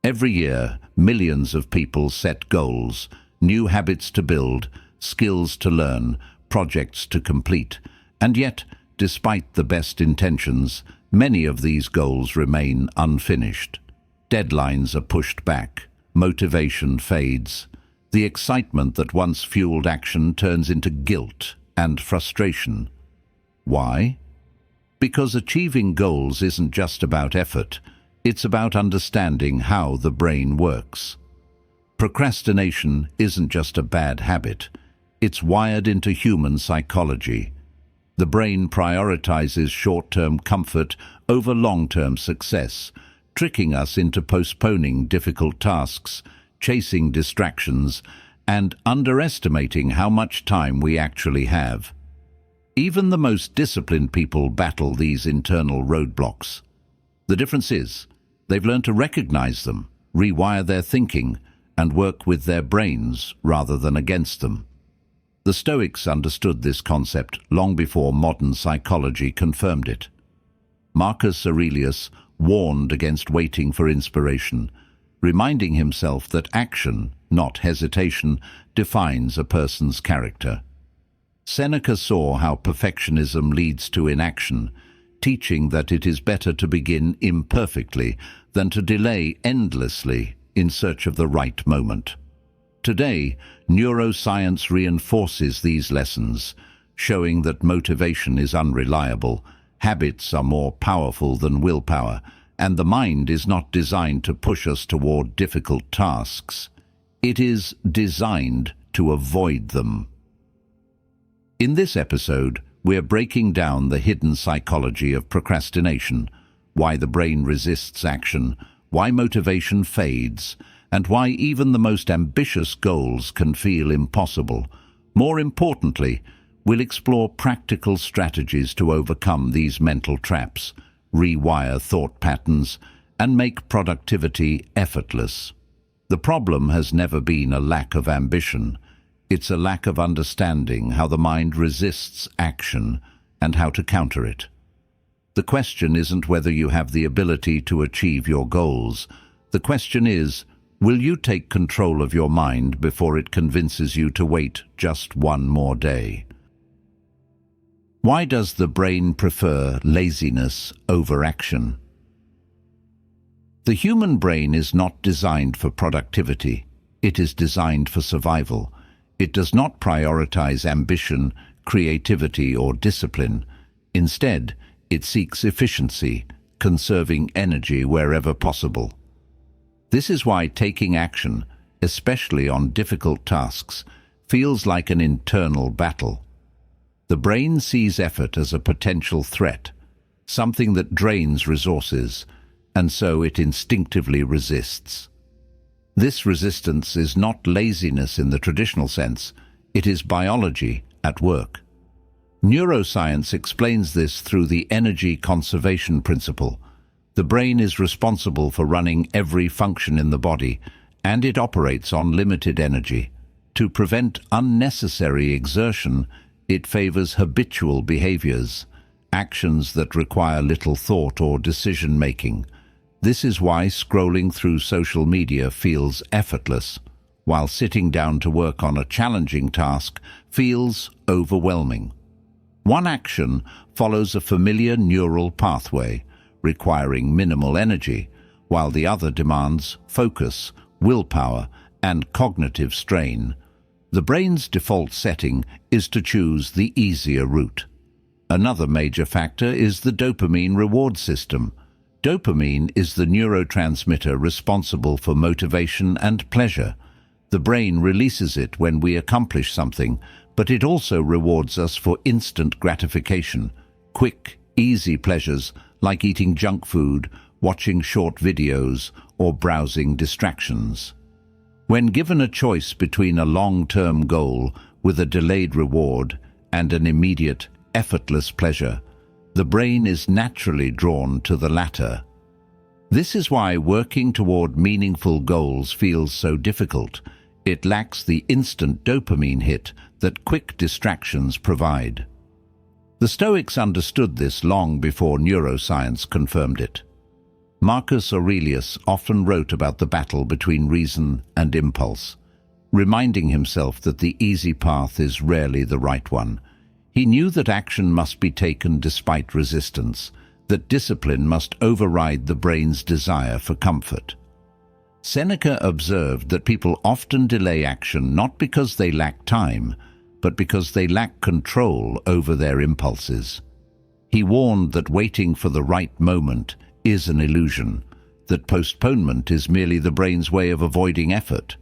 Every year, millions of people set goals, new habits to build, skills to learn, projects to complete. And yet, despite the best intentions, many of these goals remain unfinished. Deadlines are pushed back, motivation fades. The excitement that once fueled action turns into guilt and frustration. Why? Because achieving goals isn't just about effort, it's about understanding how the brain works. Procrastination isn't just a bad habit, it's wired into human psychology. The brain prioritizes short-term comfort over long-term success, tricking us into postponing difficult tasks, chasing distractions, and underestimating how much time we actually have. Even the most disciplined people battle these internal roadblocks. The difference is, they've learned to recognize them, rewire their thinking, and work with their brains rather than against them. The Stoics understood this concept long before modern psychology confirmed it. Marcus Aurelius warned against waiting for inspiration, reminding himself that action, not hesitation, defines a person's character. Seneca saw how perfectionism leads to inaction, teaching that it is better to begin imperfectly than to delay endlessly in search of the right moment. Today, neuroscience reinforces these lessons, showing that motivation is unreliable, habits are more powerful than willpower, and the mind is not designed to push us toward difficult tasks. It is designed to avoid them. In this episode, we're breaking down the hidden psychology of procrastination, why the brain resists action, why motivation fades, and why even the most ambitious goals can feel impossible. More importantly, we'll explore practical strategies to overcome these mental traps, rewire thought patterns, and make productivity effortless. The problem has never been a lack of ambition. It's a lack of understanding how the mind resists action and how to counter it. The question isn't whether you have the ability to achieve your goals. The question is, will you take control of your mind before it convinces you to wait just one more day? Why does the brain prefer laziness over action? The human brain is not designed for productivity. It is designed for survival. It does not prioritize ambition, creativity, or discipline. Instead, it seeks efficiency, conserving energy wherever possible. This is why taking action, especially on difficult tasks, feels like an internal battle. The brain sees effort as a potential threat, something that drains resources, and so it instinctively resists. This resistance is not laziness in the traditional sense, it is biology at work. Neuroscience explains this through the energy conservation principle. The brain is responsible for running every function in the body, and it operates on limited energy. To prevent unnecessary exertion, it favors habitual behaviors, actions that require little thought or decision-making. This is why scrolling through social media feels effortless, while sitting down to work on a challenging task feels overwhelming. One action follows a familiar neural pathway, requiring minimal energy, while the other demands focus, willpower, and cognitive strain. The brain's default setting is to choose the easier route. Another major factor is the dopamine reward system. Dopamine is the neurotransmitter responsible for motivation and pleasure. The brain releases it when we accomplish something, but it also rewards us for instant gratification, quick, easy pleasures like eating junk food, watching short videos, or browsing distractions. When given a choice between a long-term goal with a delayed reward and an immediate, effortless pleasure, the brain is naturally drawn to the latter. This is why working toward meaningful goals feels so difficult. It lacks the instant dopamine hit that quick distractions provide. The Stoics understood this long before neuroscience confirmed it. Marcus Aurelius often wrote about the battle between reason and impulse, reminding himself that the easy path is rarely the right one. He knew that action must be taken despite resistance, that discipline must override the brain's desire for comfort. Seneca observed that people often delay action not because they lack time, but because they lack control over their impulses. He warned that waiting for the right moment is an illusion, that postponement is merely the brain's way of avoiding effort.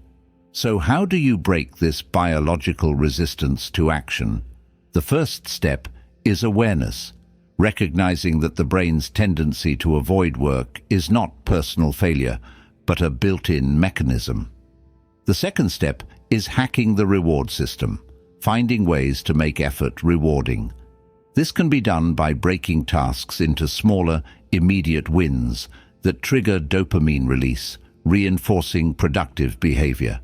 So how do you break this biological resistance to action? The first step is awareness, recognizing that the brain's tendency to avoid work is not personal failure, but a built-in mechanism. The second step is hacking the reward system, finding ways to make effort rewarding. This can be done by breaking tasks into smaller, immediate wins that trigger dopamine release, reinforcing productive behavior.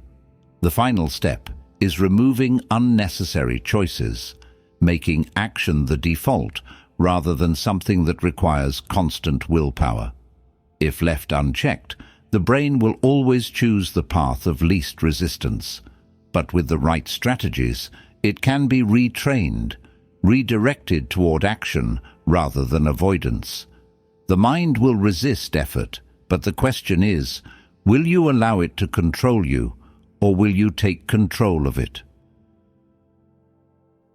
The final step is removing unnecessary choices, making action the default rather than something that requires constant willpower. If left unchecked, the brain will always choose the path of least resistance, but with the right strategies, it can be retrained, redirected toward action rather than avoidance. The mind will resist effort, but the question is, will you allow it to control you, or will you take control of it?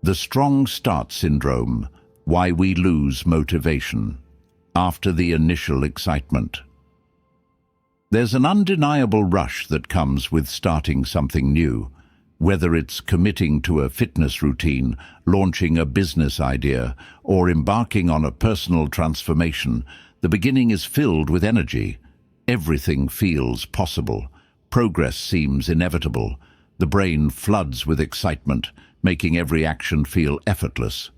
The strong start syndrome, why we lose motivation after the initial excitement. There's an undeniable rush that comes with starting something new, whether it's committing to a fitness routine, launching a business idea, or embarking on a personal transformation. The beginning is filled with energy. Everything feels possible. Progress seems inevitable. The brain floods with excitement, making every action feel effortless.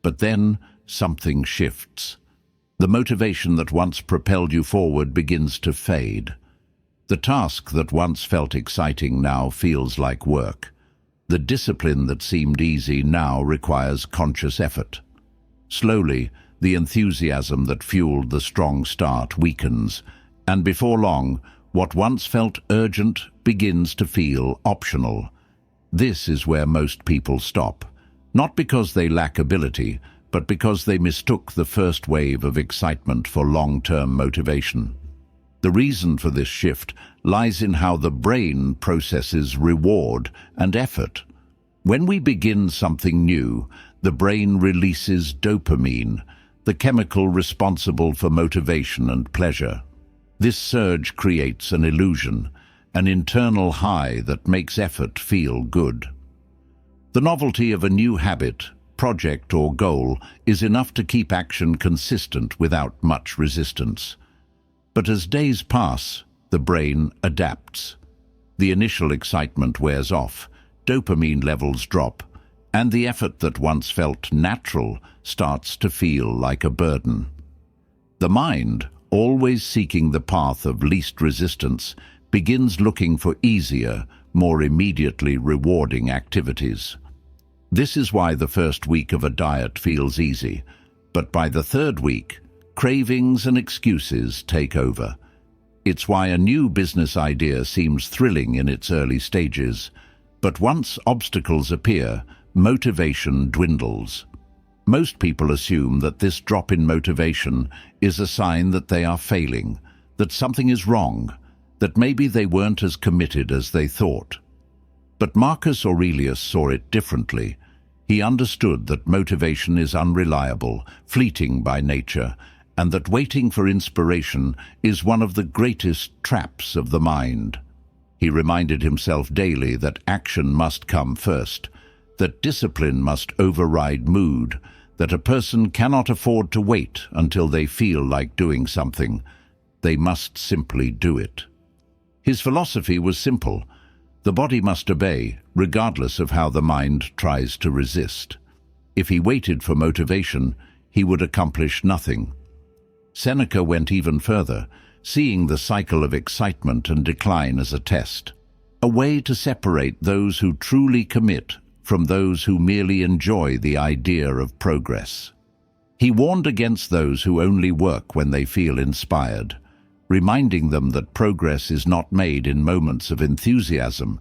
But then something shifts. The motivation that once propelled you forward begins to fade. The task that once felt exciting now feels like work. The discipline that seemed easy now requires conscious effort. Slowly, the enthusiasm that fueled the strong start weakens, and before long, what once felt urgent begins to feel optional. This is where most people stop, not because they lack ability, but because they mistook the first wave of excitement for long-term motivation. The reason for this shift lies in how the brain processes reward and effort. When we begin something new, the brain releases dopamine, the chemical responsible for motivation and pleasure. This surge creates an illusion, an internal high that makes effort feel good. The novelty of a new habit, project or goal is enough to keep action consistent without much resistance. But as days pass, the brain adapts. The initial excitement wears off, dopamine levels drop, and the effort that once felt natural starts to feel like a burden. The mind, always seeking the path of least resistance, begins looking for easier, more immediately rewarding activities. This is why the first week of a diet feels easy, but by the third week, cravings and excuses take over. It's why a new business idea seems thrilling in its early stages, but once obstacles appear, motivation dwindles. Most people assume that this drop in motivation is a sign that they are failing, that something is wrong, that maybe they weren't as committed as they thought. But Marcus Aurelius saw it differently. He understood that motivation is unreliable, fleeting by nature, and that waiting for inspiration is one of the greatest traps of the mind. He reminded himself daily that action must come first, that discipline must override mood, that a person cannot afford to wait until they feel like doing something. They must simply do it. His philosophy was simple. The body must obey, regardless of how the mind tries to resist. If he waited for motivation, he would accomplish nothing. Seneca went even further, seeing the cycle of excitement and decline as a test, a way to separate those who truly commit from those who merely enjoy the idea of progress. He warned against those who only work when they feel inspired, reminding them that progress is not made in moments of enthusiasm,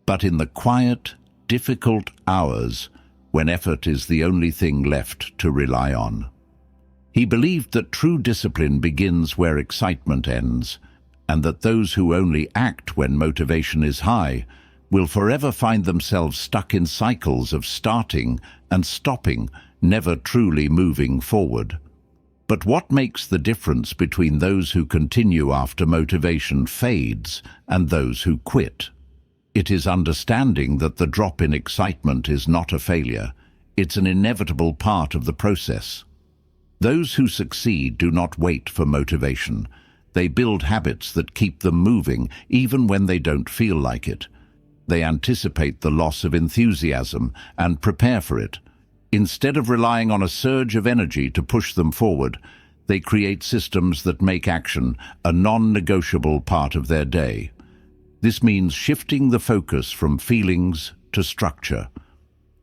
but in the quiet, difficult hours when effort is the only thing left to rely on. He believed that true discipline begins where excitement ends, and that those who only act when motivation is high will forever find themselves stuck in cycles of starting and stopping, never truly moving forward. But what makes the difference between those who continue after motivation fades and those who quit? It is understanding that the drop in excitement is not a failure. It's an inevitable part of the process. Those who succeed do not wait for motivation. They build habits that keep them moving, even when they don't feel like it. They anticipate the loss of enthusiasm and prepare for it. Instead of relying on a surge of energy to push them forward, they create systems that make action a non-negotiable part of their day. This means shifting the focus from feelings to structure.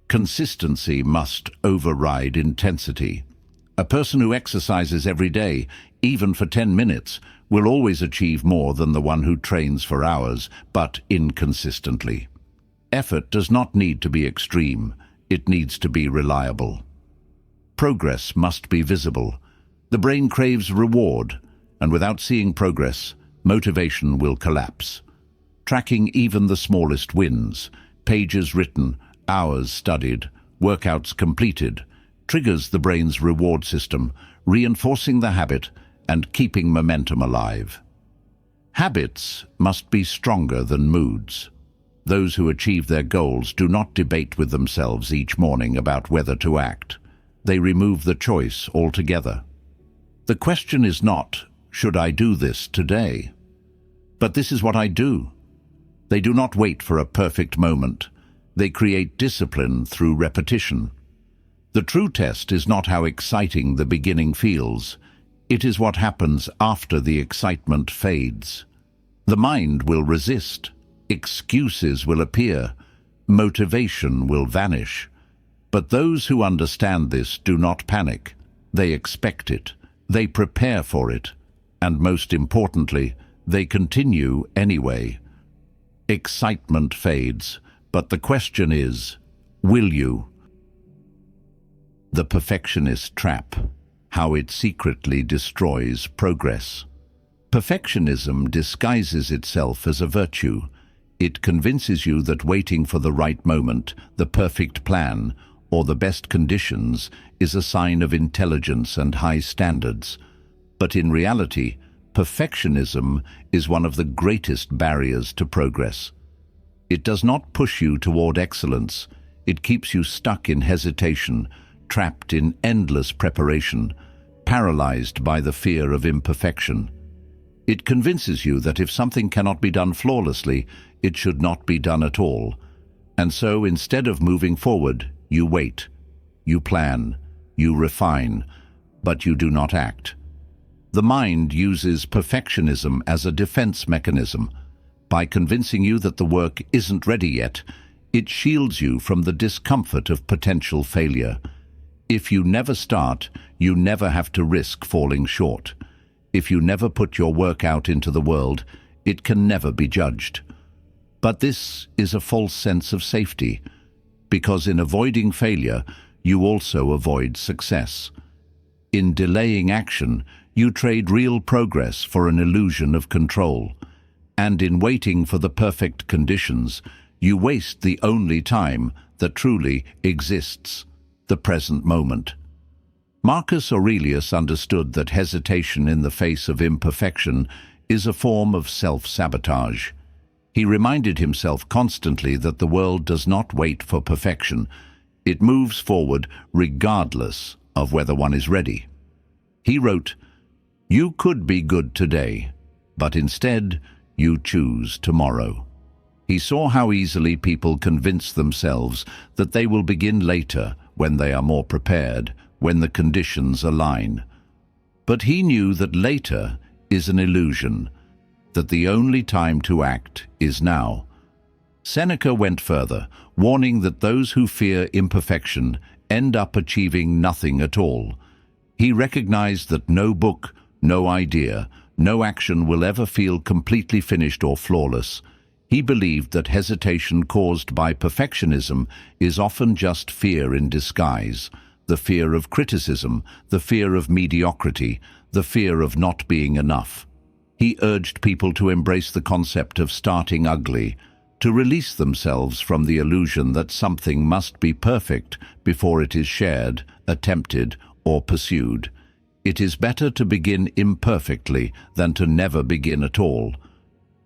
Consistency must override intensity. A person who exercises every day, even for 10 minutes, will always achieve more than the one who trains for hours, but inconsistently. Effort does not need to be extreme. It needs to be reliable. Progress must be visible. The brain craves reward, and without seeing progress, motivation will collapse. Tracking even the smallest wins, pages written, hours studied, workouts completed, triggers the brain's reward system, reinforcing the habit and keeping momentum alive. Habits must be stronger than moods. Those who achieve their goals do not debate with themselves each morning about whether to act. They remove the choice altogether. The question is not, should I do this today? But this is what I do. They do not wait for a perfect moment. They create discipline through repetition. The true test is not how exciting the beginning feels. It is what happens after the excitement fades. The mind will resist. Excuses will appear. Motivation will vanish. But those who understand this do not panic. They expect it. They prepare for it. And most importantly, they continue anyway. Excitement fades, but the question is, will you? The perfectionist trap. How it secretly destroys progress. Perfectionism disguises itself as a virtue. It convinces you that waiting for the right moment, the perfect plan, or the best conditions is a sign of intelligence and high standards. But in reality, perfectionism is one of the greatest barriers to progress. It does not push you toward excellence. It keeps you stuck in hesitation, trapped in endless preparation, paralyzed by the fear of imperfection. It convinces you that if something cannot be done flawlessly, it should not be done at all. And so, instead of moving forward, you wait, you plan, you refine, but you do not act. The mind uses perfectionism as a defense mechanism. By convincing you that the work isn't ready yet, it shields you from the discomfort of potential failure. If you never start, you never have to risk falling short. If you never put your work out into the world, it can never be judged. But this is a false sense of safety, because in avoiding failure, you also avoid success. In delaying action, you trade real progress for an illusion of control. And in waiting for the perfect conditions, you waste the only time that truly exists, the present moment. Marcus Aurelius understood that hesitation in the face of imperfection is a form of self-sabotage. He reminded himself constantly that the world does not wait for perfection. It moves forward regardless of whether one is ready. He wrote, "You could be good today, but instead you choose tomorrow." He saw how easily people convince themselves that they will begin later when they are more prepared, when the conditions align. But he knew that later is an illusion, that the only time to act is now. Seneca went further, warning that those who fear imperfection end up achieving nothing at all. He recognized that no book, no idea, no action will ever feel completely finished or flawless. He believed that hesitation caused by perfectionism is often just fear in disguise, the fear of criticism, the fear of mediocrity, the fear of not being enough. He urged people to embrace the concept of starting ugly, to release themselves from the illusion that something must be perfect before it is shared, attempted, or pursued. It is better to begin imperfectly than to never begin at all.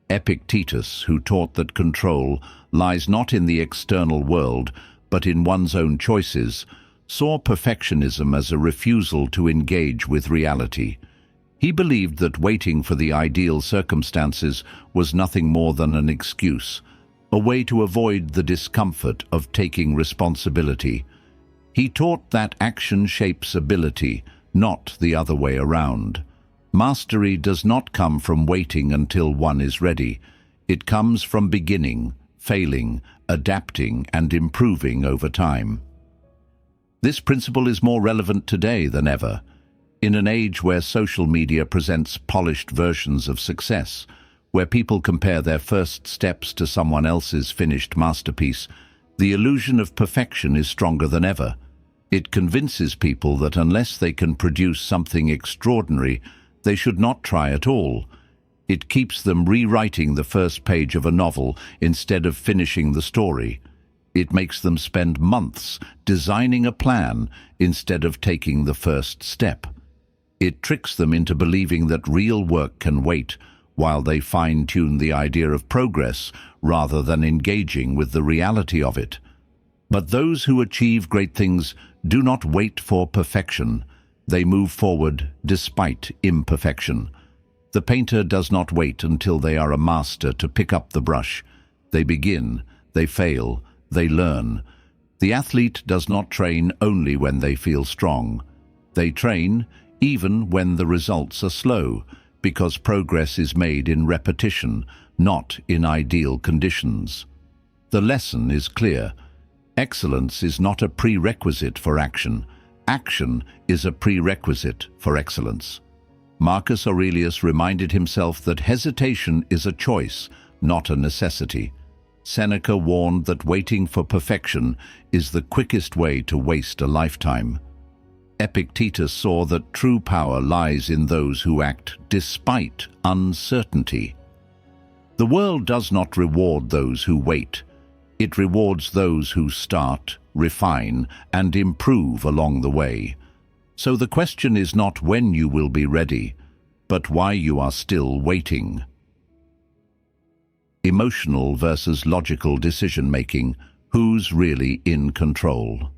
Epictetus, who taught that control lies not in the external world, but in one's own choices, saw perfectionism as a refusal to engage with reality. He believed that waiting for the ideal circumstances was nothing more than an excuse, a way to avoid the discomfort of taking responsibility. He taught that action shapes ability, not the other way around. Mastery does not come from waiting until one is ready. It comes from beginning, failing, adapting, and improving over time. This principle is more relevant today than ever. In an age where social media presents polished versions of success, where people compare their first steps to someone else's finished masterpiece, the illusion of perfection is stronger than ever. It convinces people that unless they can produce something extraordinary, they should not try at all. It keeps them rewriting the first page of a novel instead of finishing the story. It makes them spend months designing a plan instead of taking the first step. It tricks them into believing that real work can wait, while they fine-tune the idea of progress rather than engaging with the reality of it. But those who achieve great things do not wait for perfection. They move forward despite imperfection. The painter does not wait until they are a master to pick up the brush. They begin, they fail, they learn. The athlete does not train only when they feel strong. They train even when the results are slow, because progress is made in repetition, not in ideal conditions. The lesson is clear. Excellence is not a prerequisite for action. Action is a prerequisite for excellence. Marcus Aurelius reminded himself that hesitation is a choice, not a necessity. Seneca warned that waiting for perfection is the quickest way to waste a lifetime. Epictetus saw that true power lies in those who act despite uncertainty. The world does not reward those who wait. It rewards those who start, refine, and improve along the way. So the question is not when you will be ready, but why you are still waiting. Emotional versus logical decision-making. Who's really in control?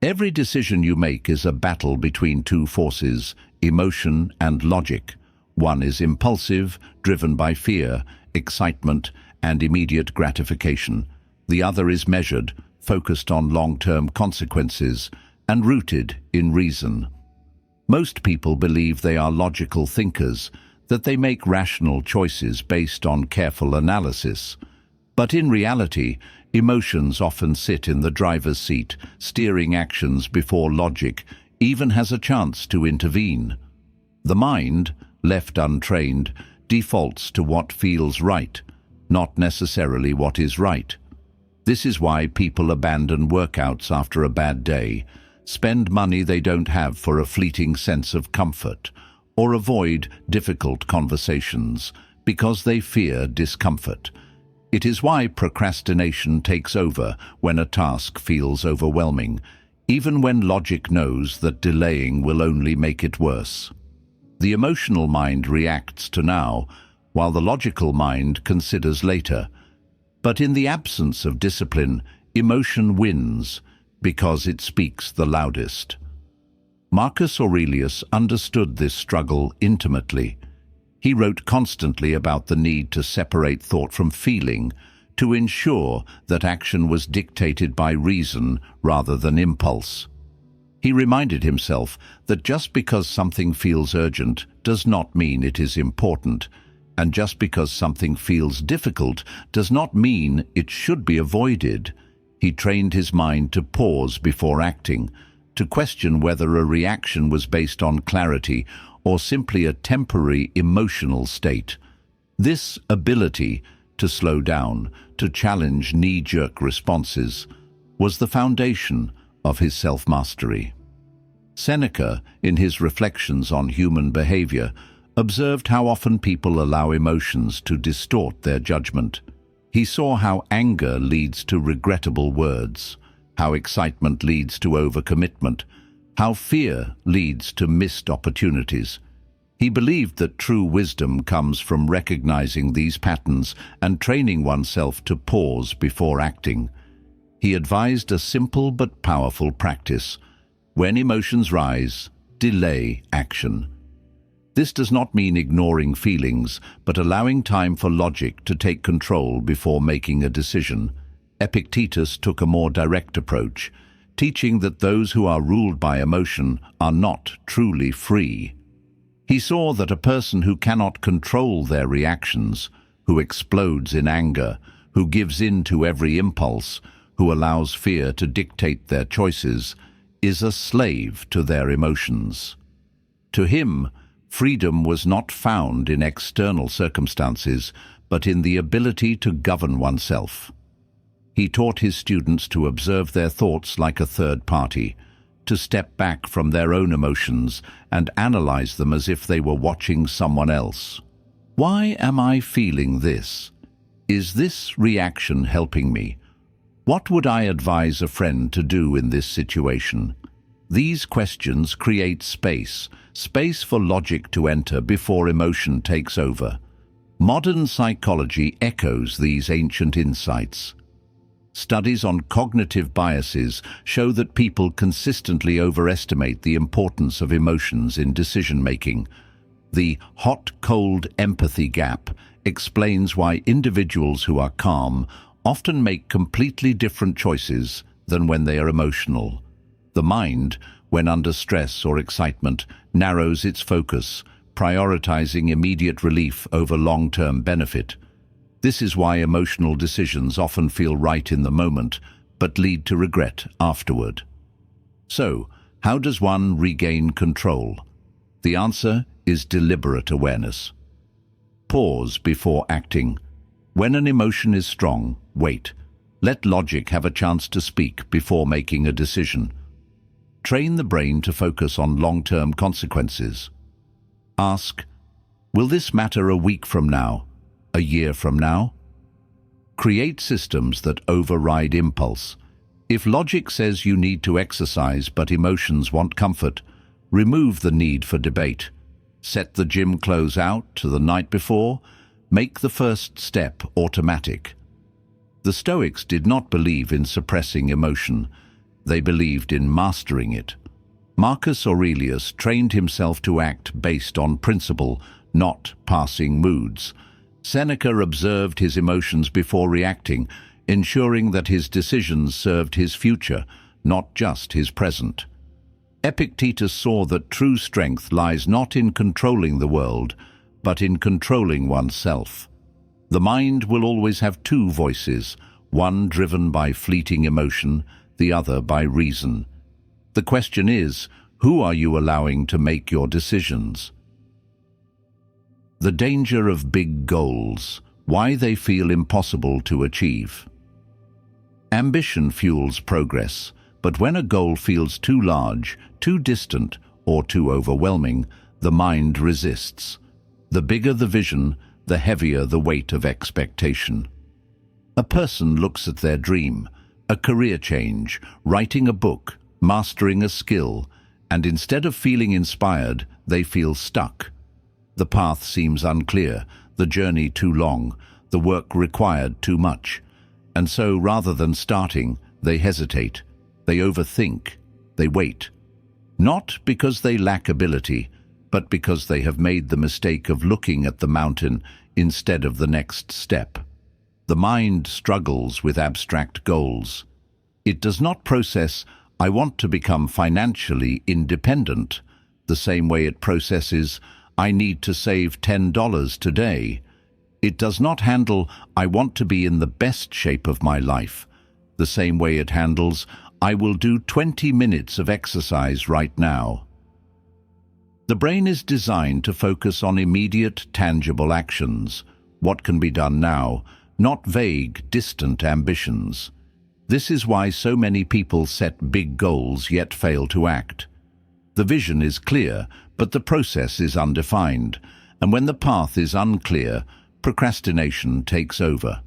Every decision you make is a battle between two forces, emotion and logic. One is impulsive, driven by fear, excitement, and immediate gratification. The other is measured, focused on long-term consequences, and rooted in reason. Most people believe they are logical thinkers, that they make rational choices based on careful analysis. But in reality, emotions often sit in the driver's seat, steering actions before logic even has a chance to intervene. The mind, left untrained, defaults to what feels right, not necessarily what is right. This is why people abandon workouts after a bad day, spend money they don't have for a fleeting sense of comfort, or avoid difficult conversations because they fear discomfort. It is why procrastination takes over when a task feels overwhelming, even when logic knows that delaying will only make it worse. The emotional mind reacts to now, while the logical mind considers later. But in the absence of discipline, emotion wins because it speaks the loudest. Marcus Aurelius understood this struggle intimately. He wrote constantly about the need to separate thought from feeling, to ensure that action was dictated by reason rather than impulse. He reminded himself that just because something feels urgent does not mean it is important, and just because something feels difficult does not mean it should be avoided. He trained his mind to pause before acting, to question whether a reaction was based on clarity or simply a temporary emotional state. This ability to slow down, to challenge knee-jerk responses, was the foundation of his self-mastery. Seneca, in his reflections on human behavior, observed how often people allow emotions to distort their judgment. He saw how anger leads to regrettable words, how excitement leads to overcommitment, how fear leads to missed opportunities. He believed that true wisdom comes from recognizing these patterns and training oneself to pause before acting. He advised a simple but powerful practice. When emotions rise, delay action. This does not mean ignoring feelings, but allowing time for logic to take control before making a decision. Epictetus took a more direct approach, teaching that those who are ruled by emotion are not truly free. He saw that a person who cannot control their reactions, who explodes in anger, who gives in to every impulse, who allows fear to dictate their choices, is a slave to their emotions. To him, freedom was not found in external circumstances, but in the ability to govern oneself. He taught his students to observe their thoughts like a third party, to step back from their own emotions and analyze them as if they were watching someone else. Why am I feeling this? Is this reaction helping me? What would I advise a friend to do in this situation? These questions create space for logic to enter before emotion takes over. Modern psychology echoes these ancient insights. Studies on cognitive biases show that people consistently overestimate the importance of emotions in decision-making. The hot-cold empathy gap explains why individuals who are calm often make completely different choices than when they are emotional. The mind, when under stress or excitement, narrows its focus, prioritizing immediate relief over long-term benefit. This is why emotional decisions often feel right in the moment, but lead to regret afterward. So, how does one regain control? The answer is deliberate awareness. Pause before acting. When an emotion is strong, wait. Let logic have a chance to speak before making a decision. Train the brain to focus on long-term consequences. Ask, will this matter a week from now? A year from now? Create systems that override impulse. If logic says you need to exercise but emotions want comfort, remove the need for debate. Set the gym clothes out to the night before. Make the first step automatic. The Stoics did not believe in suppressing emotion. They believed in mastering it. Marcus Aurelius trained himself to act based on principle, not passing moods. Seneca observed his emotions before reacting, ensuring that his decisions served his future, not just his present. Epictetus saw that true strength lies not in controlling the world, but in controlling oneself. The mind will always have two voices, one driven by fleeting emotion, the other by reason. The question is, who are you allowing to make your decisions? The danger of big goals, why they feel impossible to achieve. Ambition fuels progress, but when a goal feels too large, too distant, or too overwhelming, the mind resists. The bigger the vision, the heavier the weight of expectation. A person looks at their dream, a career change, writing a book, mastering a skill, and instead of feeling inspired, they feel stuck. The path seems unclear, the journey too long, the work required too much. And so, rather than starting, they hesitate, they overthink, they wait. Not because they lack ability, but because they have made the mistake of looking at the mountain instead of the next step. The mind struggles with abstract goals. It does not process, I want to become financially independent, the same way it processes, I need to save $10 today. It does not handle, I want to be in the best shape of my life, the same way it handles, I will do 20 minutes of exercise right now. The brain is designed to focus on immediate, tangible actions, what can be done now, not vague, distant ambitions. This is why so many people set big goals yet fail to act. The vision is clear, but the process is undefined, and when the path is unclear, procrastination takes over.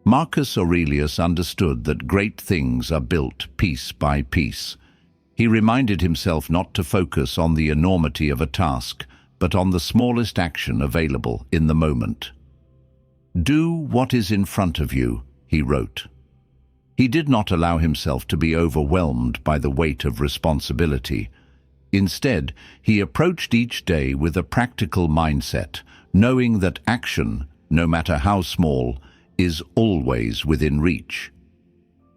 Marcus Aurelius understood that great things are built piece by piece. He reminded himself not to focus on the enormity of a task, but on the smallest action available in the moment. "Do what is in front of you," he wrote. He did not allow himself to be overwhelmed by the weight of responsibility. Instead, he approached each day with a practical mindset, knowing that action, no matter how small, is always within reach.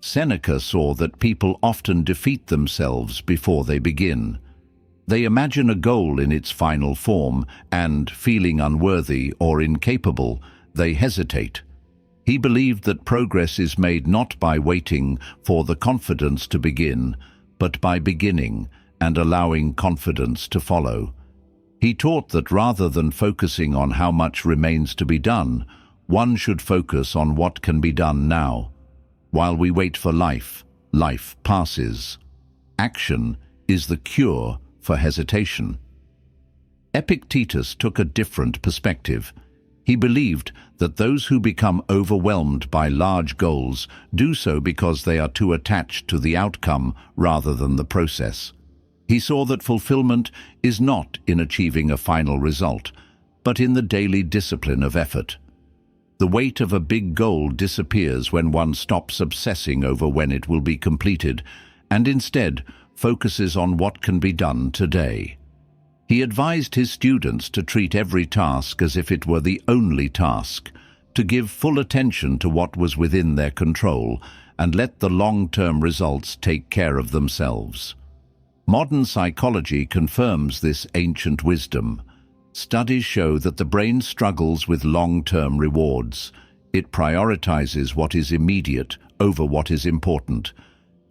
Seneca saw that people often defeat themselves before they begin. They imagine a goal in its final form, and, feeling unworthy or incapable, they hesitate. He believed that progress is made not by waiting for the confidence to begin, but by beginning and allowing confidence to follow. He taught that rather than focusing on how much remains to be done, one should focus on what can be done now. While we wait for life, life passes. Action is the cure for hesitation. Epictetus took a different perspective. He believed that those who become overwhelmed by large goals do so because they are too attached to the outcome rather than the process. He saw that fulfillment is not in achieving a final result, but in the daily discipline of effort. The weight of a big goal disappears when one stops obsessing over when it will be completed and instead focuses on what can be done today. He advised his students to treat every task as if it were the only task, to give full attention to what was within their control and let the long-term results take care of themselves. Modern psychology confirms this ancient wisdom. Studies show that the brain struggles with long-term rewards. It prioritizes what is immediate over what is important.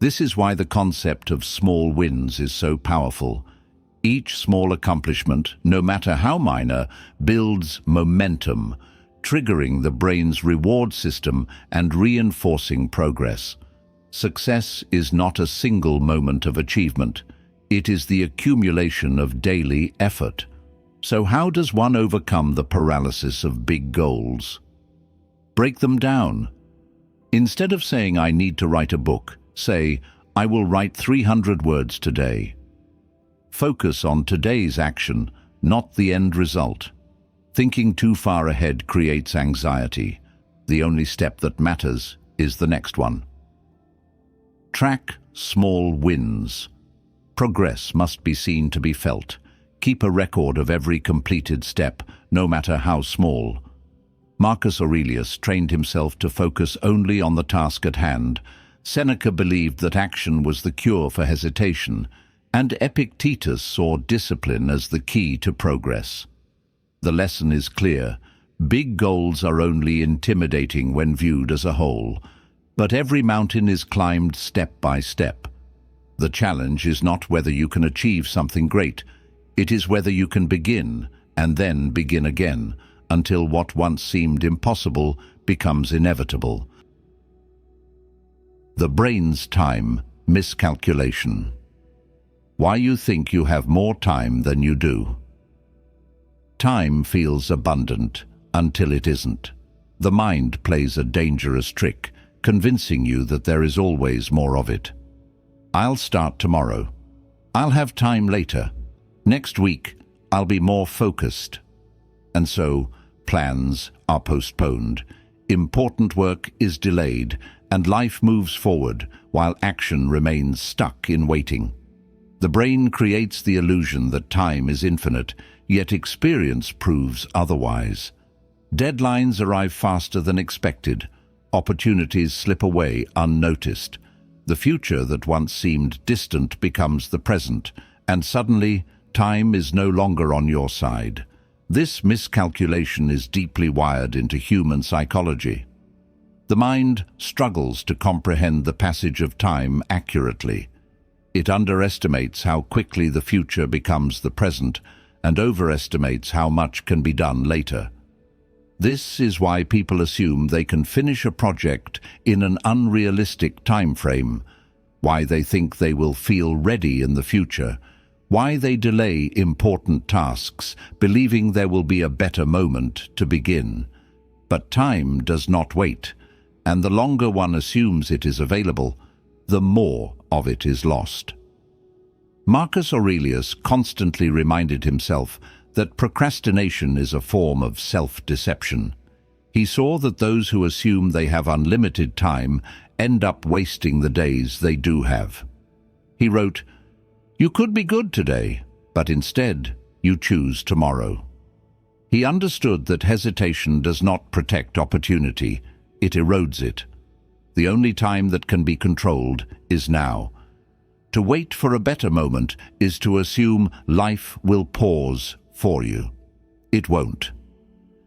This is why the concept of small wins is so powerful. Each small accomplishment, no matter how minor, builds momentum, triggering the brain's reward system and reinforcing progress. Success is not a single moment of achievement. It is the accumulation of daily effort. So how does one overcome the paralysis of big goals? Break them down. Instead of saying, "I need to write a book," say, "I will write 300 words today." Focus on today's action, not the end result. Thinking too far ahead creates anxiety. The only step that matters is the next one. Track small wins. Progress must be seen to be felt. Keep a record of every completed step, no matter how small. Marcus Aurelius trained himself to focus only on the task at hand. Seneca believed that action was the cure for hesitation, and Epictetus saw discipline as the key to progress. The lesson is clear. Big goals are only intimidating when viewed as a whole, but every mountain is climbed step by step. The challenge is not whether you can achieve something great. It is whether you can begin and then begin again until what once seemed impossible becomes inevitable. The brain's time miscalculation. Why you think you have more time than you do. Time feels abundant until it isn't. The mind plays a dangerous trick, convincing you that there is always more of it. I'll start tomorrow. I'll have time later. Next week, I'll be more focused. And so, plans are postponed, important work is delayed, and life moves forward while action remains stuck in waiting. The brain creates the illusion that time is infinite, yet experience proves otherwise. Deadlines arrive faster than expected. Opportunities slip away unnoticed. The future that once seemed distant becomes the present, and suddenly, time is no longer on your side. This miscalculation is deeply wired into human psychology. The mind struggles to comprehend the passage of time accurately. It underestimates how quickly the future becomes the present and overestimates how much can be done later. This is why people assume they can finish a project in an unrealistic time frame, why they think they will feel ready in the future, why they delay important tasks, believing there will be a better moment to begin. But time does not wait, and the longer one assumes it is available, the more of it is lost. Marcus Aurelius constantly reminded himself that procrastination is a form of self-deception. He saw that those who assume they have unlimited time end up wasting the days they do have. He wrote, "You could be good today, but instead you choose tomorrow." He understood that hesitation does not protect opportunity, it erodes it. The only time that can be controlled is now. To wait for a better moment is to assume life will pause for you. It won't.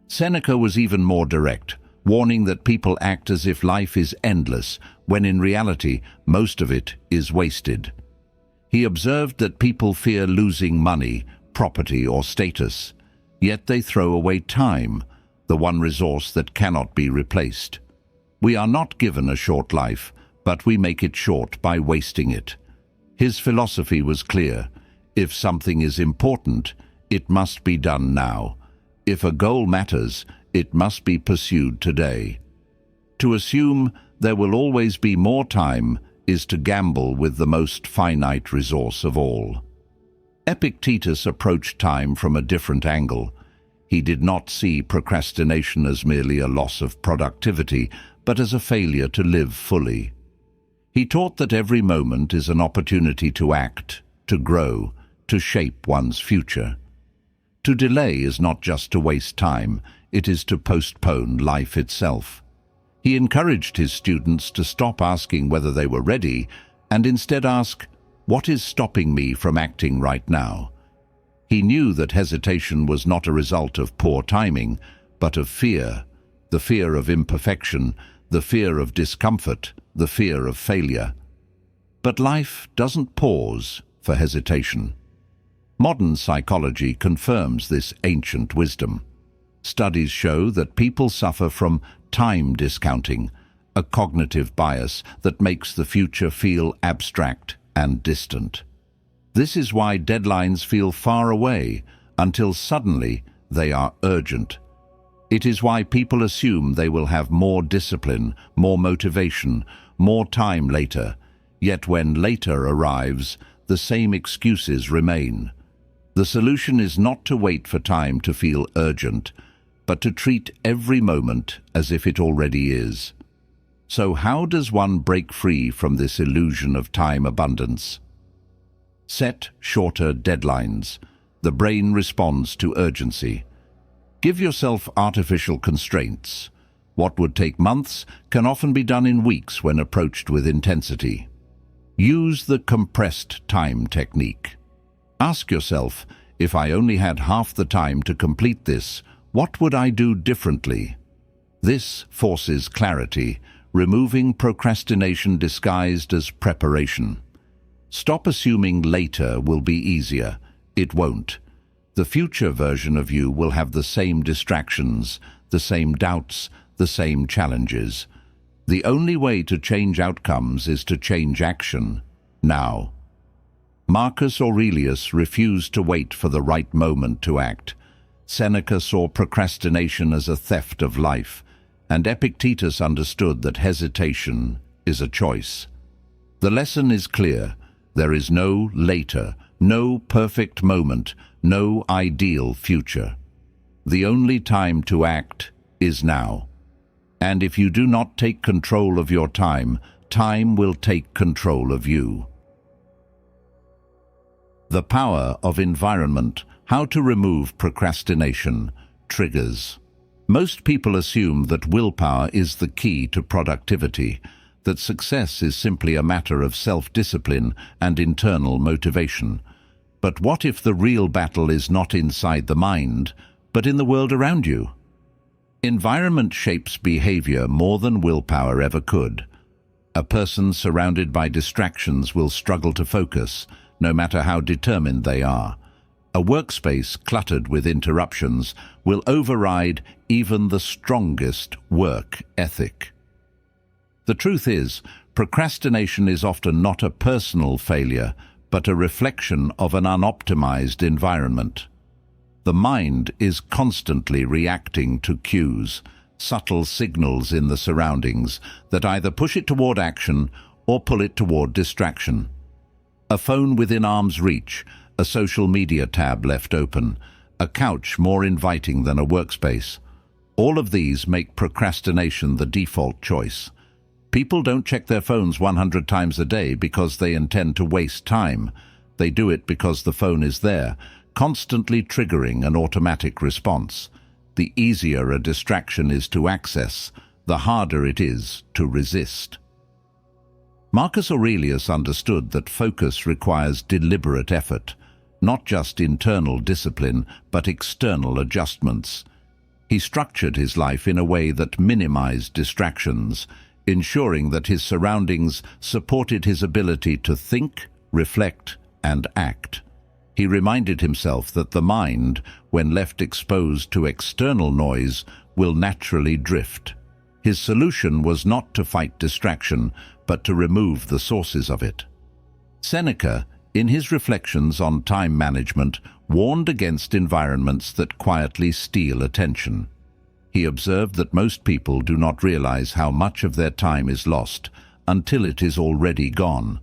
Seneca was even more direct, warning that people act as if life is endless, when in reality most of it is wasted. He observed that people fear losing money, property, or status, yet they throw away time, the one resource that cannot be replaced. We are not given a short life, but we make it short by wasting it. His philosophy was clear. If something is important, it must be done now. If a goal matters, it must be pursued today. To assume there will always be more time is to gamble with the most finite resource of all. Epictetus approached time from a different angle. He did not see procrastination as merely a loss of productivity, but as a failure to live fully. He taught that every moment is an opportunity to act, to grow, to shape one's future. To delay is not just to waste time, it is to postpone life itself. He encouraged his students to stop asking whether they were ready and instead ask, "What is stopping me from acting right now?" He knew that hesitation was not a result of poor timing, but of fear, the fear of imperfection, the fear of discomfort, the fear of failure. But life doesn't pause for hesitation. Modern psychology confirms this ancient wisdom. Studies show that people suffer from time discounting, a cognitive bias that makes the future feel abstract and distant. This is why deadlines feel far away until suddenly they are urgent. It is why people assume they will have more discipline, more motivation, more time later, yet when later arrives, the same excuses remain. The solution is not to wait for time to feel urgent, but to treat every moment as if it already is. So how does one break free from this illusion of time abundance? Set shorter deadlines. The brain responds to urgency. Give yourself artificial constraints. What would take months can often be done in weeks when approached with intensity. Use the compressed time technique. Ask yourself, if I only had half the time to complete this, what would I do differently? This forces clarity, removing procrastination disguised as preparation. Stop assuming later will be easier. It won't. The future version of you will have the same distractions, the same doubts, the same challenges. The only way to change outcomes is to change action, now. Marcus Aurelius refused to wait for the right moment to act. Seneca saw procrastination as a theft of life, and Epictetus understood that hesitation is a choice. The lesson is clear. There is no later, no perfect moment, no ideal future. The only time to act is now. And if you do not take control of your time, time will take control of you. The power of environment. How to remove procrastination. Triggers. Most people assume that willpower is the key to productivity, that success is simply a matter of self-discipline and internal motivation. But what if the real battle is not inside the mind, but in the world around you? Environment shapes behavior more than willpower ever could. A person surrounded by distractions will struggle to focus, no matter how determined they are. A workspace cluttered with interruptions will override even the strongest work ethic. The truth is, procrastination is often not a personal failure, but a reflection of an unoptimized environment. The mind is constantly reacting to cues, subtle signals in the surroundings that either push it toward action or pull it toward distraction. A phone within arm's reach, a social media tab left open, a couch more inviting than a workspace. All of these make procrastination the default choice. People don't check their phones 100 times a day because they intend to waste time. They do it because the phone is there, constantly triggering an automatic response. The easier a distraction is to access, the harder it is to resist. Marcus Aurelius understood that focus requires deliberate effort, not just internal discipline, but external adjustments. He structured his life in a way that minimized distractions, ensuring that his surroundings supported his ability to think, reflect, and act. He reminded himself that the mind, when left exposed to external noise, will naturally drift. His solution was not to fight distraction, but to remove the sources of it. Seneca, in his reflections on time management, warned against environments that quietly steal attention. He observed that most people do not realize how much of their time is lost until it is already gone.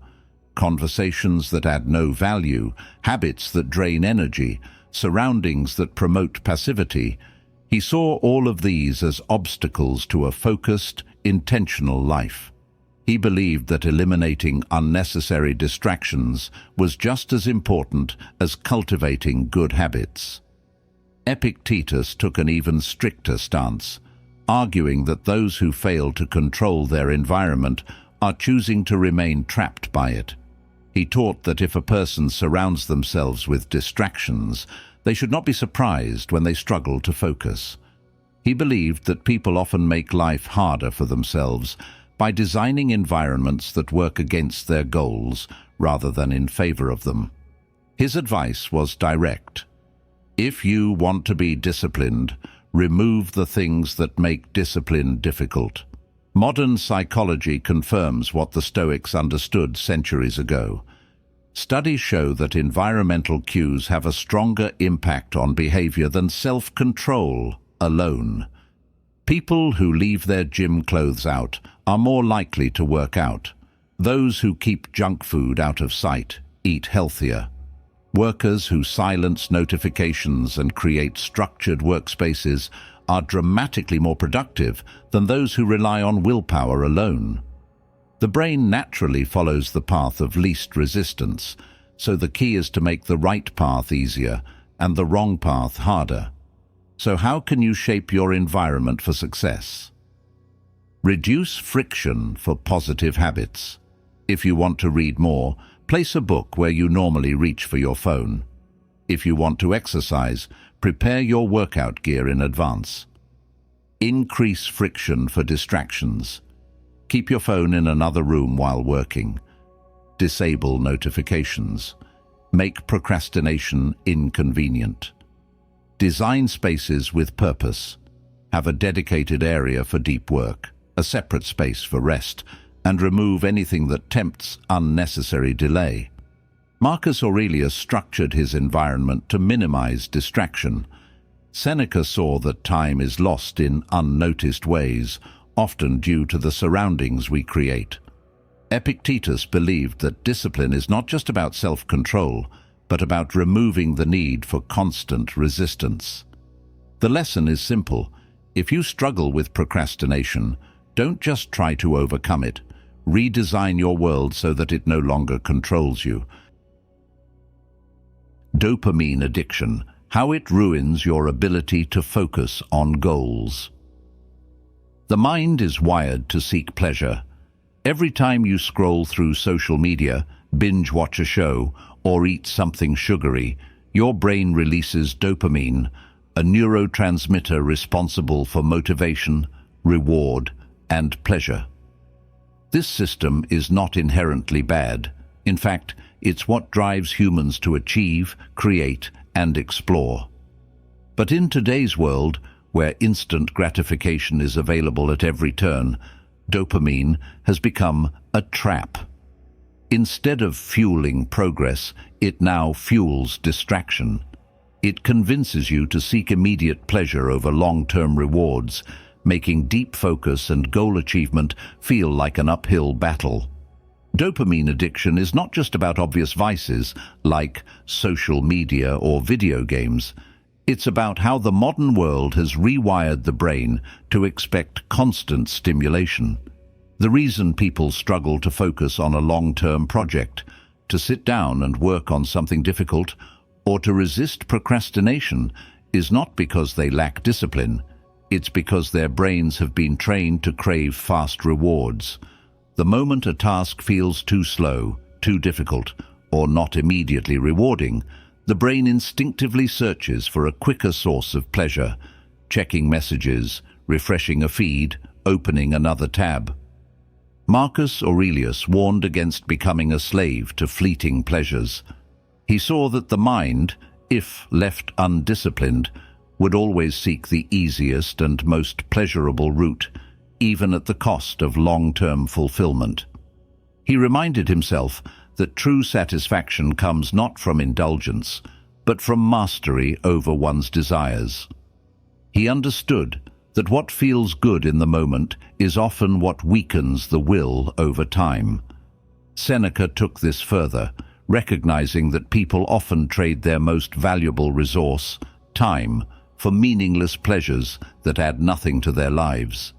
Conversations that add no value, habits that drain energy, surroundings that promote passivity. He saw all of these as obstacles to a focused, intentional life. He believed that eliminating unnecessary distractions was just as important as cultivating good habits. Epictetus took an even stricter stance, arguing that those who fail to control their environment are choosing to remain trapped by it. He taught that if a person surrounds themselves with distractions, they should not be surprised when they struggle to focus. He believed that people often make life harder for themselves by designing environments that work against their goals rather than in favor of them. His advice was direct. If you want to be disciplined, remove the things that make discipline difficult. Modern psychology confirms what the Stoics understood centuries ago. Studies show that environmental cues have a stronger impact on behavior than self-control alone. People who leave their gym clothes out are more likely to work out. Those who keep junk food out of sight eat healthier. Workers who silence notifications and create structured workspaces are dramatically more productive than those who rely on willpower alone. The brain naturally follows the path of least resistance, so the key is to make the right path easier and the wrong path harder. So how can you shape your environment for success? Reduce friction for positive habits. If you want to read more, place a book where you normally reach for your phone. If you want to exercise, prepare your workout gear in advance. Increase friction for distractions. Keep your phone in another room while working. Disable notifications. Make procrastination inconvenient. Design spaces with purpose. Have a dedicated area for deep work, a separate space for rest, and remove anything that tempts unnecessary delay. Marcus Aurelius structured his environment to minimize distraction. Seneca saw that time is lost in unnoticed ways, often due to the surroundings we create. Epictetus believed that discipline is not just about self-control, but about removing the need for constant resistance. The lesson is simple. If you struggle with procrastination, don't just try to overcome it. Redesign your world so that it no longer controls you. Dopamine addiction, how it ruins your ability to focus on goals. The mind is wired to seek pleasure. Every time you scroll through social media, binge watch a show, or eat something sugary, your brain releases dopamine, a neurotransmitter responsible for motivation, reward, and pleasure. This system is not inherently bad. In fact, it's what drives humans to achieve, create, and explore. But in today's world, where instant gratification is available at every turn, dopamine has become a trap. Instead of fueling progress, it now fuels distraction. It convinces you to seek immediate pleasure over long-term rewards, making deep focus and goal achievement feel like an uphill battle. Dopamine addiction is not just about obvious vices like social media or video games. It's about how the modern world has rewired the brain to expect constant stimulation. The reason people struggle to focus on a long-term project, to sit down and work on something difficult, or to resist procrastination is not because they lack discipline. It's because their brains have been trained to crave fast rewards. The moment a task feels too slow, too difficult, or not immediately rewarding, the brain instinctively searches for a quicker source of pleasure, checking messages, refreshing a feed, opening another tab. Marcus Aurelius warned against becoming a slave to fleeting pleasures. He saw that the mind, if left undisciplined, would always seek the easiest and most pleasurable route, even at the cost of long-term fulfillment. He reminded himself that true satisfaction comes not from indulgence, but from mastery over one's desires. He understood that what feels good in the moment is often what weakens the will over time. Seneca took this further, recognizing that people often trade their most valuable resource, time, for meaningless pleasures that add nothing to their lives.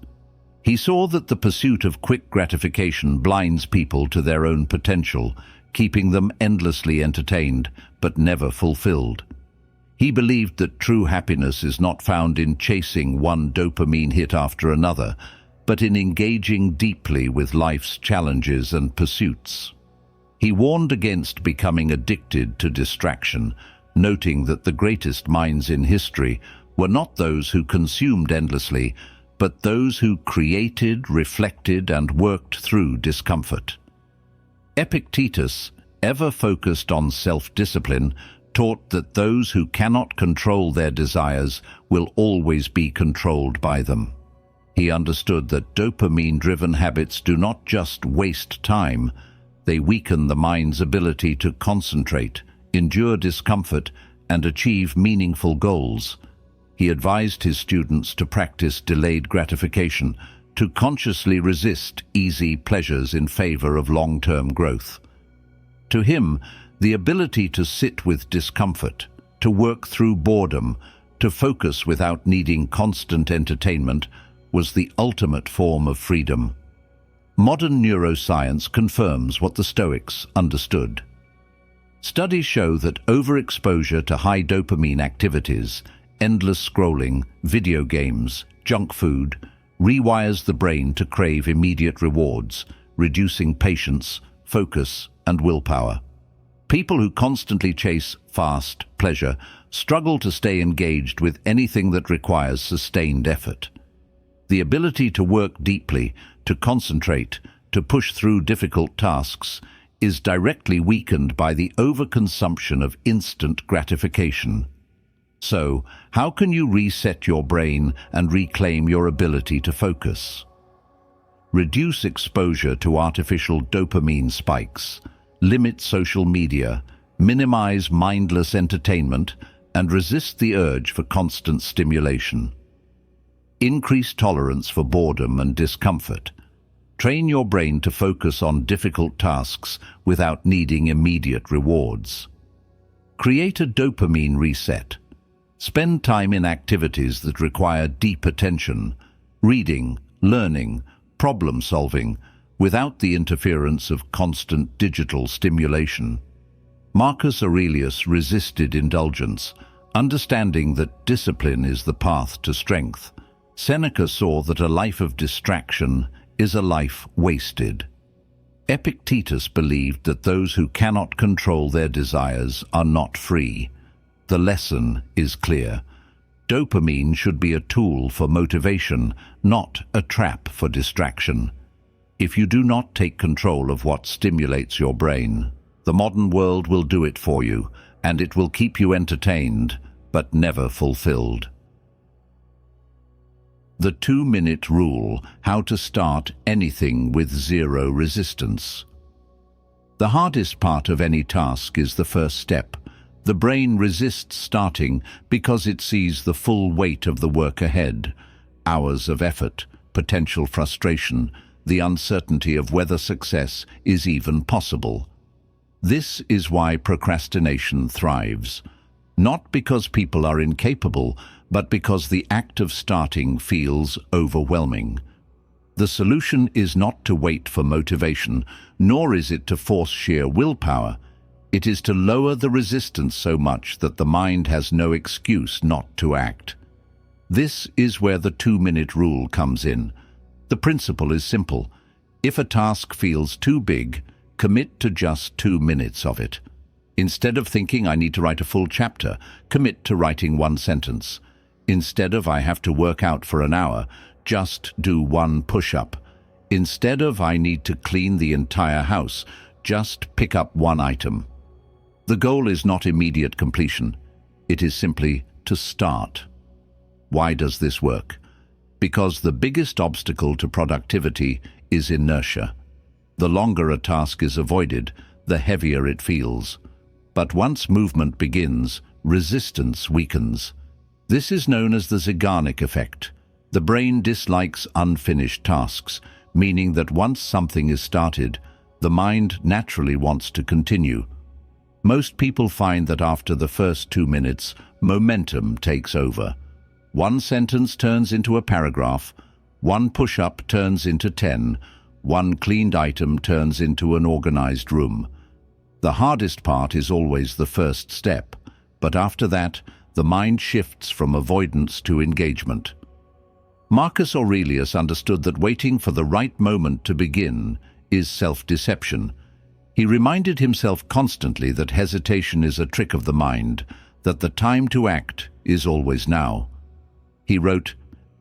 He saw that the pursuit of quick gratification blinds people to their own potential, keeping them endlessly entertained but never fulfilled. He believed that true happiness is not found in chasing one dopamine hit after another, but in engaging deeply with life's challenges and pursuits. He warned against becoming addicted to distraction, noting that the greatest minds in history were not those who consumed endlessly, but those who created, reflected, and worked through discomfort. Epictetus, ever focused on self-discipline, taught that those who cannot control their desires will always be controlled by them. He understood that dopamine-driven habits do not just waste time, they weaken the mind's ability to concentrate, endure discomfort, and achieve meaningful goals. He advised his students to practice delayed gratification, to consciously resist easy pleasures in favor of long-term growth. To him, the ability to sit with discomfort, to work through boredom, to focus without needing constant entertainment, was the ultimate form of freedom. Modern neuroscience confirms what the Stoics understood. Studies show that overexposure to high dopamine activities, endless scrolling, video games, junk food, rewires the brain to crave immediate rewards, reducing patience, focus, and willpower. People who constantly chase fast pleasure struggle to stay engaged with anything that requires sustained effort. The ability to work deeply, to concentrate, to push through difficult tasks is directly weakened by the overconsumption of instant gratification. So, how can you reset your brain and reclaim your ability to focus? Reduce exposure to artificial dopamine spikes, limit social media, minimize mindless entertainment, and resist the urge for constant stimulation. Increase tolerance for boredom and discomfort. Train your brain to focus on difficult tasks without needing immediate rewards. Create a dopamine reset. Spend time in activities that require deep attention, reading, learning, problem-solving, without the interference of constant digital stimulation. Marcus Aurelius resisted indulgence, understanding that discipline is the path to strength. Seneca saw that a life of distraction is a life wasted. Epictetus believed that those who cannot control their desires are not free. The lesson is clear. Dopamine should be a tool for motivation, not a trap for distraction. If you do not take control of what stimulates your brain, the modern world will do it for you, and it will keep you entertained, but never fulfilled. The 2-minute rule: how to start anything with zero resistance. The hardest part of any task is the first step. The brain resists starting because it sees the full weight of the work ahead: hours of effort, potential frustration, the uncertainty of whether success is even possible. This is why procrastination thrives. Not because people are incapable, but because the act of starting feels overwhelming. The solution is not to wait for motivation, nor is it to force sheer willpower. It is to lower the resistance so much that the mind has no excuse not to act. This is where the 2-minute rule comes in. The principle is simple. If a task feels too big, commit to just 2 minutes of it. Instead of thinking I need to write a full chapter, commit to writing 1 sentence. Instead of I have to work out for an hour, just do 1 push-up. Instead of I need to clean the entire house, just pick up 1 item. The goal is not immediate completion. It is simply to start. Why does this work? Because the biggest obstacle to productivity is inertia. The longer a task is avoided, the heavier it feels. But once movement begins, resistance weakens. This is known as the Zeigarnik effect. The brain dislikes unfinished tasks, meaning that once something is started, the mind naturally wants to continue. Most people find that after the first 2 minutes, momentum takes over. 1 sentence turns into a paragraph, 1 push-up turns into 10, 1 cleaned item turns into an organized room. The hardest part is always the first step, but after that, the mind shifts from avoidance to engagement. Marcus Aurelius understood that waiting for the right moment to begin is self-deception. He reminded himself constantly that hesitation is a trick of the mind, that the time to act is always now. He wrote,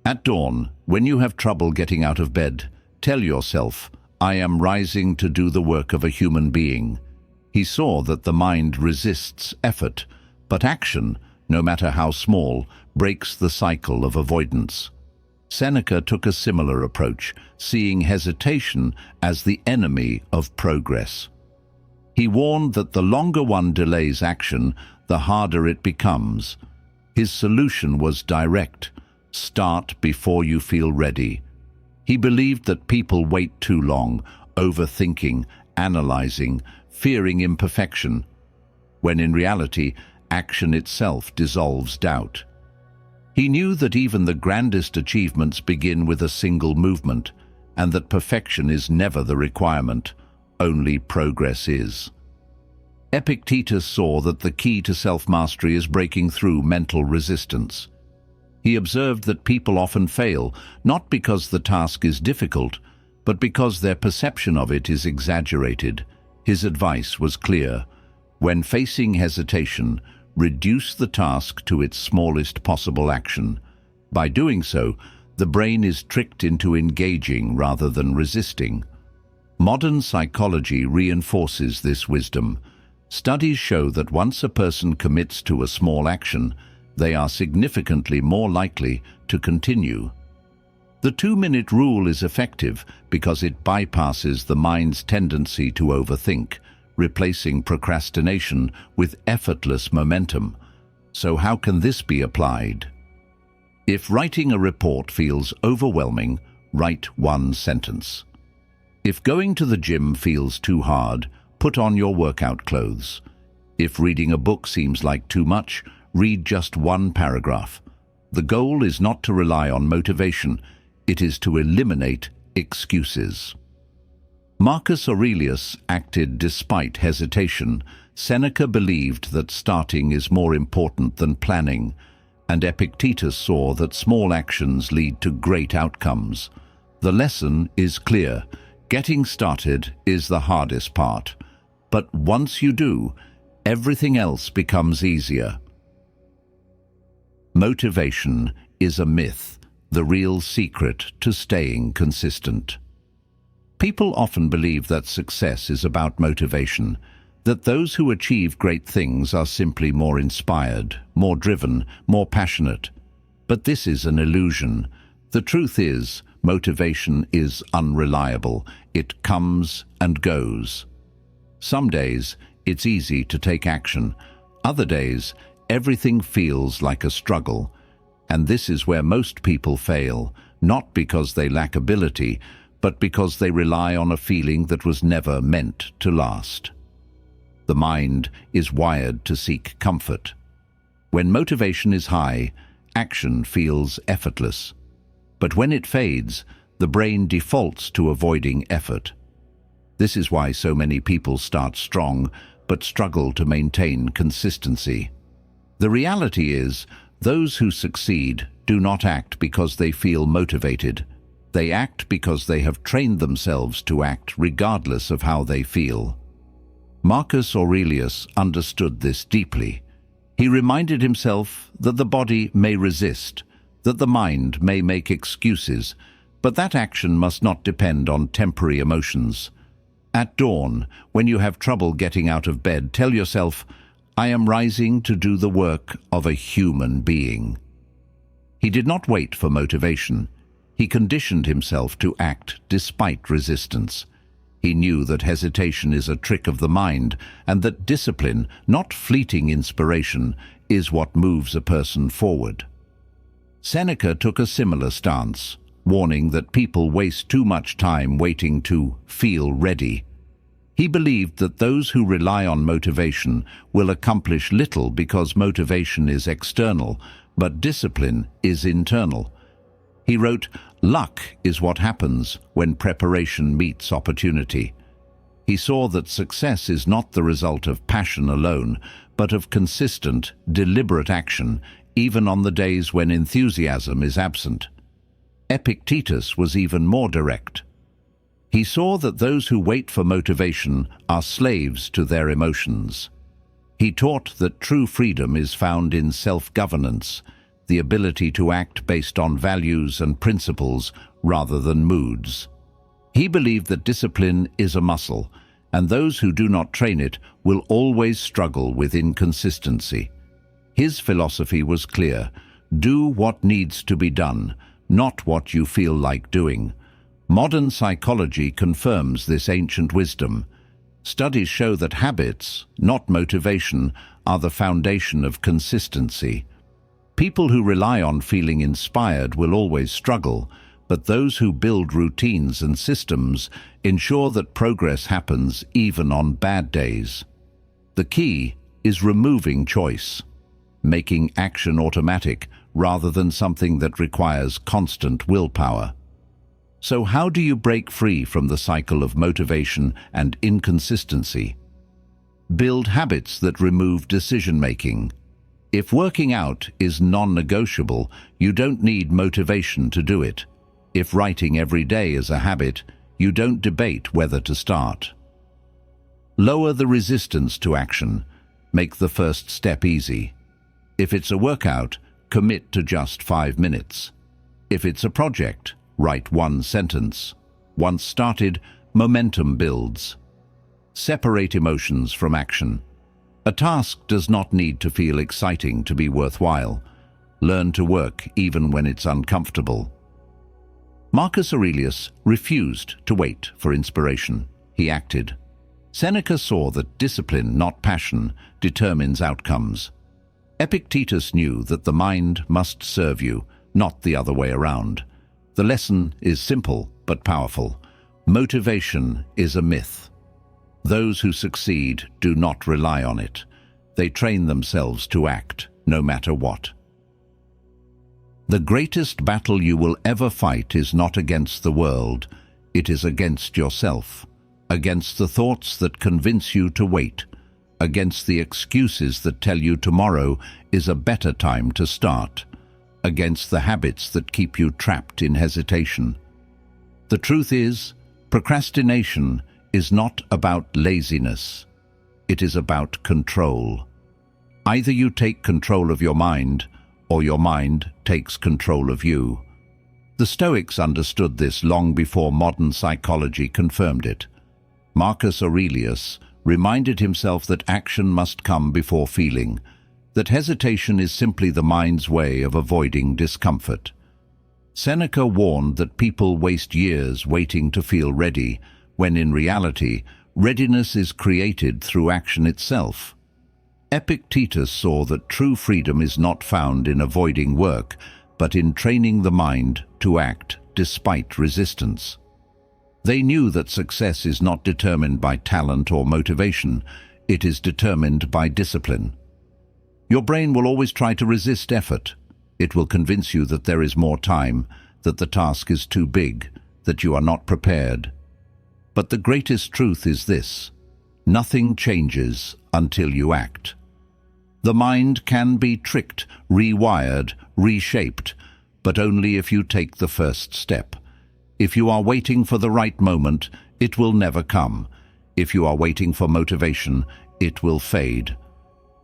"At dawn, when you have trouble getting out of bed, tell yourself, I am rising to do the work of a human being." He saw that the mind resists effort, but action, no matter how small, breaks the cycle of avoidance. Seneca took a similar approach, seeing hesitation as the enemy of progress. He warned that the longer one delays action, the harder it becomes. His solution was direct: start before you feel ready. He believed that people wait too long, overthinking, analyzing, fearing imperfection, when in reality, action itself dissolves doubt. He knew that even the grandest achievements begin with a single movement, and that perfection is never the requirement, only progress is. Epictetus saw that the key to self-mastery is breaking through mental resistance. He observed that people often fail, not because the task is difficult, but because their perception of it is exaggerated. His advice was clear: when facing hesitation, reduce the task to its smallest possible action. By doing so, the brain is tricked into engaging rather than resisting. Modern psychology reinforces this wisdom. Studies show that once a person commits to a small action, they are significantly more likely to continue. The 2-minute rule is effective because it bypasses the mind's tendency to overthink, replacing procrastination with effortless momentum. So how can this be applied? If writing a report feels overwhelming, write 1 sentence. If going to the gym feels too hard, put on your workout clothes. If reading a book seems like too much, read just 1 paragraph. The goal is not to rely on motivation, it is to eliminate excuses. Marcus Aurelius acted despite hesitation. Seneca believed that starting is more important than planning, and Epictetus saw that small actions lead to great outcomes. The lesson is clear: getting started is the hardest part, but once you do, everything else becomes easier. Motivation is a myth, the real secret to staying consistent. People often believe that success is about motivation, that those who achieve great things are simply more inspired, more driven, more passionate. But this is an illusion. The truth is, motivation is unreliable. It comes and goes. Some days, it's easy to take action. Other days, everything feels like a struggle. And this is where most people fail, not because they lack ability, but because they rely on a feeling that was never meant to last. The mind is wired to seek comfort. When motivation is high, action feels effortless. But when it fades, the brain defaults to avoiding effort. This is why so many people start strong, but struggle to maintain consistency. The reality is, those who succeed do not act because they feel motivated. They act because they have trained themselves to act regardless of how they feel. Marcus Aurelius understood this deeply. He reminded himself that the body may resist, that the mind may make excuses, but that action must not depend on temporary emotions. At dawn, when you have trouble getting out of bed, tell yourself, "I am rising to do the work of a human being." He did not wait for motivation. He conditioned himself to act despite resistance. He knew that hesitation is a trick of the mind, and that discipline, not fleeting inspiration, is what moves a person forward. Seneca took a similar stance, warning that people waste too much time waiting to feel ready. He believed that those who rely on motivation will accomplish little because motivation is external, but discipline is internal. He wrote, "Luck is what happens when preparation meets opportunity." He saw that success is not the result of passion alone, but of consistent, deliberate action, even on the days when enthusiasm is absent. Epictetus was even more direct. He saw that those who wait for motivation are slaves to their emotions. He taught that true freedom is found in self-governance, the ability to act based on values and principles rather than moods. He believed that discipline is a muscle, and those who do not train it will always struggle with inconsistency. His philosophy was clear: do what needs to be done, not what you feel like doing. Modern psychology confirms this ancient wisdom. Studies show that habits, not motivation, are the foundation of consistency. People who rely on feeling inspired will always struggle, but those who build routines and systems ensure that progress happens even on bad days. The key is removing choice, making action automatic rather than something that requires constant willpower. So how do you break free from the cycle of motivation and inconsistency? Build habits that remove decision-making. If working out is non-negotiable, you don't need motivation to do it. If writing every day is a habit, you don't debate whether to start. Lower the resistance to action. Make the first step easy. If it's a workout, commit to just 5 minutes. If it's a project, write 1 sentence. Once started, momentum builds. Separate emotions from action. A task does not need to feel exciting to be worthwhile. Learn to work even when it's uncomfortable. Marcus Aurelius refused to wait for inspiration. He acted. Seneca saw that discipline, not passion, determines outcomes. Epictetus knew that the mind must serve you, not the other way around. The lesson is simple but powerful. Motivation is a myth. Those who succeed do not rely on it. They train themselves to act, no matter what. The greatest battle you will ever fight is not against the world, it is against yourself, against the thoughts that convince you to wait, against the excuses that tell you tomorrow is a better time to start, against the habits that keep you trapped in hesitation. The truth is, procrastination is not about laziness. It is about control. Either you take control of your mind, or your mind takes control of you. The Stoics understood this long before modern psychology confirmed it. Marcus Aurelius reminded himself that action must come before feeling, that hesitation is simply the mind's way of avoiding discomfort. Seneca warned that people waste years waiting to feel ready, when in reality, readiness is created through action itself. Epictetus saw that true freedom is not found in avoiding work, but in training the mind to act despite resistance. They knew that success is not determined by talent or motivation, it is determined by discipline. Your brain will always try to resist effort. It will convince you that there is more time, that the task is too big, that you are not prepared. But the greatest truth is this: nothing changes until you act. The mind can be tricked, rewired, reshaped, but only if you take the first step. If you are waiting for the right moment, it will never come. If you are waiting for motivation, it will fade.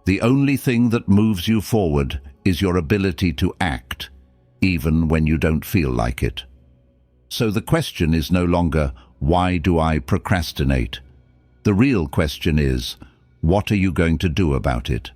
The only thing that moves you forward is your ability to act, even when you don't feel like it. So the question is no longer, why do I procrastinate? The real question is, what are you going to do about it?